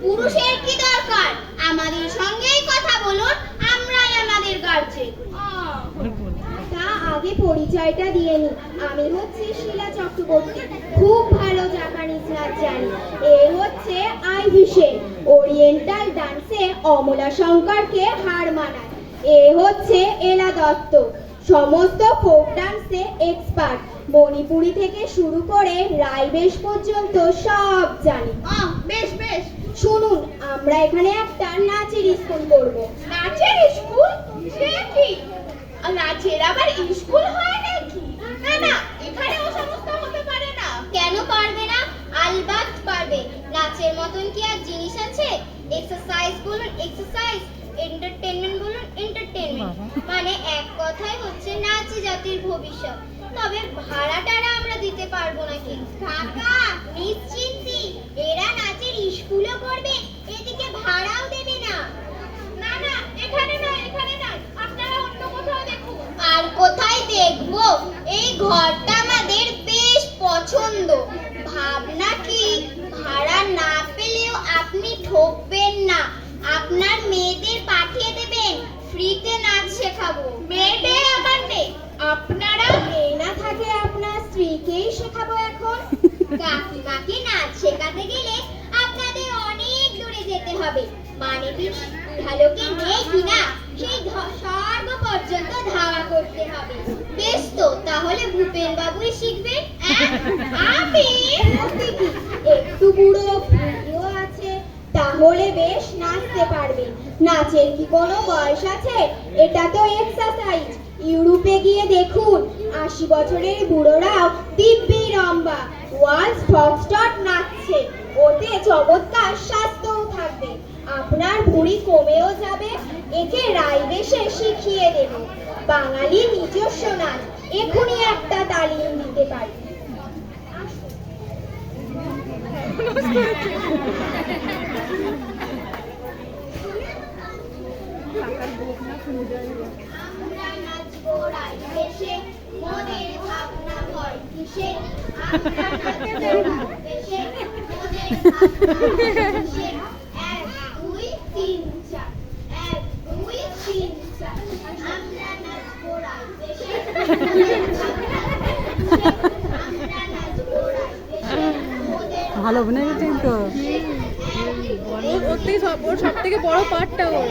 পুরুষের কি দরকার? আমাদের সঙ্গেই কথা বলুন, আমরাই আমাদের গার্জেন। তা আগে পরিচয়টা দিয়ে নি। আমি হচ্ছে শিলা চক্রবর্তী, খুব ভালো জাপানিজ নাচ জানি। এ হচ্ছে আইভি সেন, ওরিয়েন্টাল ডান্সে অমলা শঙ্করকে হার মানায়। এ হচ্ছে এলা দত্ত, সমস্ত ফোক ডান্সে এক্সপার্ট। মণিপুরি থেকে শুরু করে রাইবেশ পর্যন্ত সব জানি। বেশ বেশ। শুনুন, আমরা এখানে একটা নাচের স্কুল করব। নাচের স্কুল? সে কি? নাচের আবার স্কুল হয় নাকি? না না, এখানে ও সমস্ত হতে পারে না। কেন পারবে না? আলবাত পারবে। নাচের মতন কি আর জিনিস আছে? এক্সারসাইজ বলুন এক্সারসাইজ, এন্টারটেইনমেন্ট বলুন এন্টারটেইনমেন্ট। মানে এক কথাই হচ্ছে নাচই জাতির ভবিষ্যৎ। তবে ভাড়াটারা আমরা দিতে পারবো না কিন্তু। কাকা নিশ্চিন্তি, এরা নাচের স্কুলও করবে, এদিকে ভাড়াও দেবে না। না না, এখানে না, এখানে না, আপনারা অন্য কোথাও দেখুন। আর কোথায় দেখবো? এই ঘরটা আমাদের বেশ পছন্দ। ভাবনা কি, ভাড়া না পেলেও আপনি ঠকবেন না, আপনার মেয়েদের পাঠিয়ে দেবেন, ফ্রিতে নাচ শেখাবো। মেয়েদের আবার নেই? আপনারা মেয়ে না থাকলে আপনার স্ত্রীকেই শেখাবো এখন। কাকিমাকে নাচ শেখাতে গেলে আপনাদের অনেক দূরে যেতে হবে। মানে ভালোকে নেই কিনা সেই স্বর্গ পর্যন্ত ধাওয়া করতে হবে। বেশ তো, তাহলে ভূপেন বাবুই শিখবেন। আমি একটু বুড়ো বুড়িও আছে, তাহলে বেশ নাচতে পারবে। নাচের কি কোনো বয়স আছে? এটা তো এক্সারসাইজ। ইউরোপে গিয়ে দেখুন, 80 বছরের বুড়োরাও দিব্যি রম্বা ওয়ালস ফক্সট্রট নাচছে। ওতে চমৎকার স্বাস্থ্যও থাকবে, আপনার ভুঁড়ি কমেও যাবে। একে রাইবেশে শিখিয়ে দেব, বাঙালি নিজস্ব নাচ। এখনই একটা তালিম দিতে পারি। আমরা নাচবো রাইবেশে, মোদের ভাবনা ভয় কিসে? আমরা নাচবো রাইবেশে, মোদের ভাবনা ভয় কিসে? 1 2 3 4, 1 2 3 4। আমরা নাচবো রাইবেশে, মোদের ভাবনা ভয় কিসে? আমরা নাচবো রাইবেশে, মোদের ভালো অভিনয় করছেন তো। ওর সব থেকে বড় পার্টটা ও।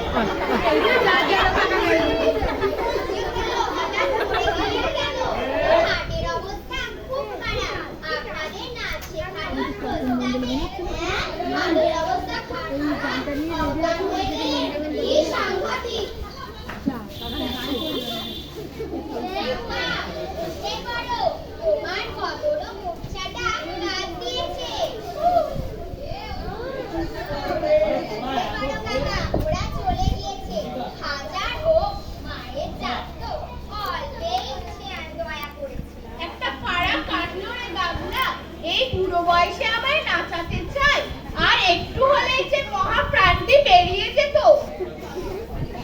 এই বুড়ো বয়সে আমায় নাচাতে চায়, আর একটু হলেই যে মহা প্রাণটি বেরিয়ে যেত।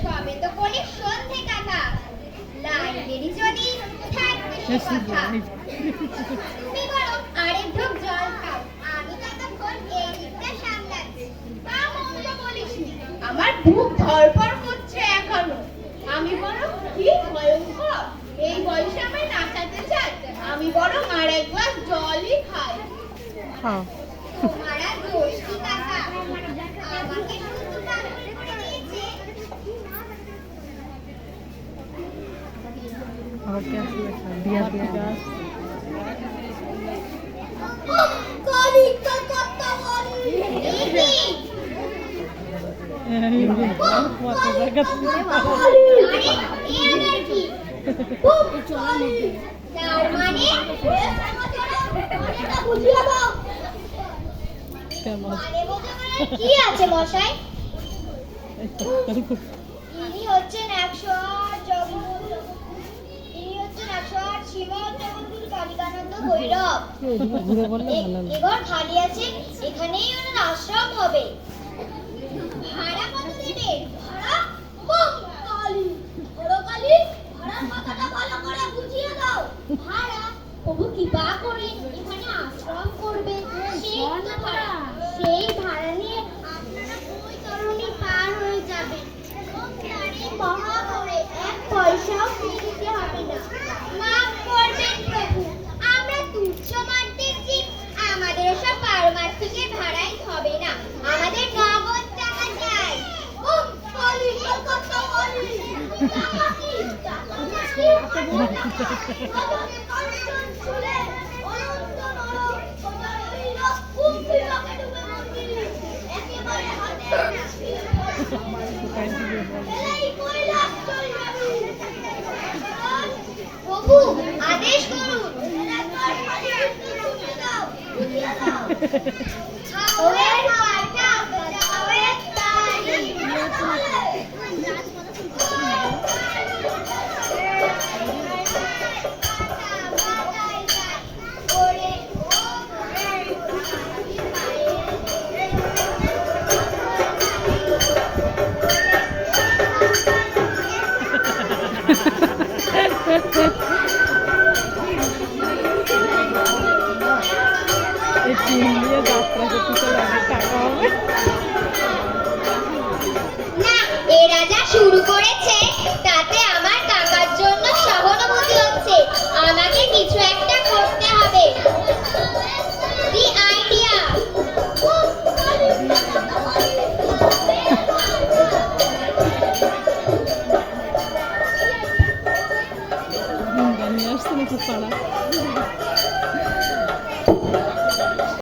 সবে তো কোনি সন্ধে কাকা, লাইব্রেরি যদি থাকবে সে কথা। তুমি বরং আরেক ঢোক জল খাও, আমি ততক্ষণ এই দিকটা সামলাচ্ছি। তা মন্দ বলিসনি, আমার বুক ধড়ফড় করছে এখনো। আমি বরং কি ভয়ঙ্কর, এই বয়সে আমায় নাচাতে চায়, আমি বরং আর এক গ্লাস জলই খাই। খাও। তোমারা দোষ কি কাকা, আমাকে শুধু পাগল করে দিয়েছে। और क्या दिया दिया কালি কলকাতা বলি কি আছে মশাই? ইনি হচ্ছেন 108 জগবন্ধু, ইনি হচ্ছেন 108 শ্রীমৎ জগদ্গুরু কালিকানন্দ ভৈরব। এঘর খালি আছে, এখানেই ওনার আশ্রম হবে। ভাড়া কত দেবেন? ভাড়া বম কালী, বড় কালী, ভাড়ার কথাটা ভালো করে বুঝিয়ে দাও। ভাড়া প্রভু কৃপা করে এখানে আশ্রম করবে সেই তো ভাড়া। সেই ভাড়া নিয়ে আপনারা বৈতরণী পার হয়ে যাবেন। মহামরে এক পয়সাও ফিরে দিতে হবে না। মাফ করবেন প্রভু, আমরা তুচ্ছ মার্টির জীব, আমাদের সব পারমার্থিকের ভাড়াই হবে না, আমাদের নগদ টাকা চাই। কলি কলকাতা কলি টাকা কি টাকা কি আমাকে কলজন ছুলে অনন্ত নরক সোনালী লোক কুম্ভি লোকে ডুবে মন্দির একেবারে হাতে নাকি এই কৈলাস চলবে। প্রভু আদেশ করুন, ছাওয়ের মাটা ছাওয়ের তারি এই 3 দিয়ে যাত্রা করতে তো অনেক টাকা হবে।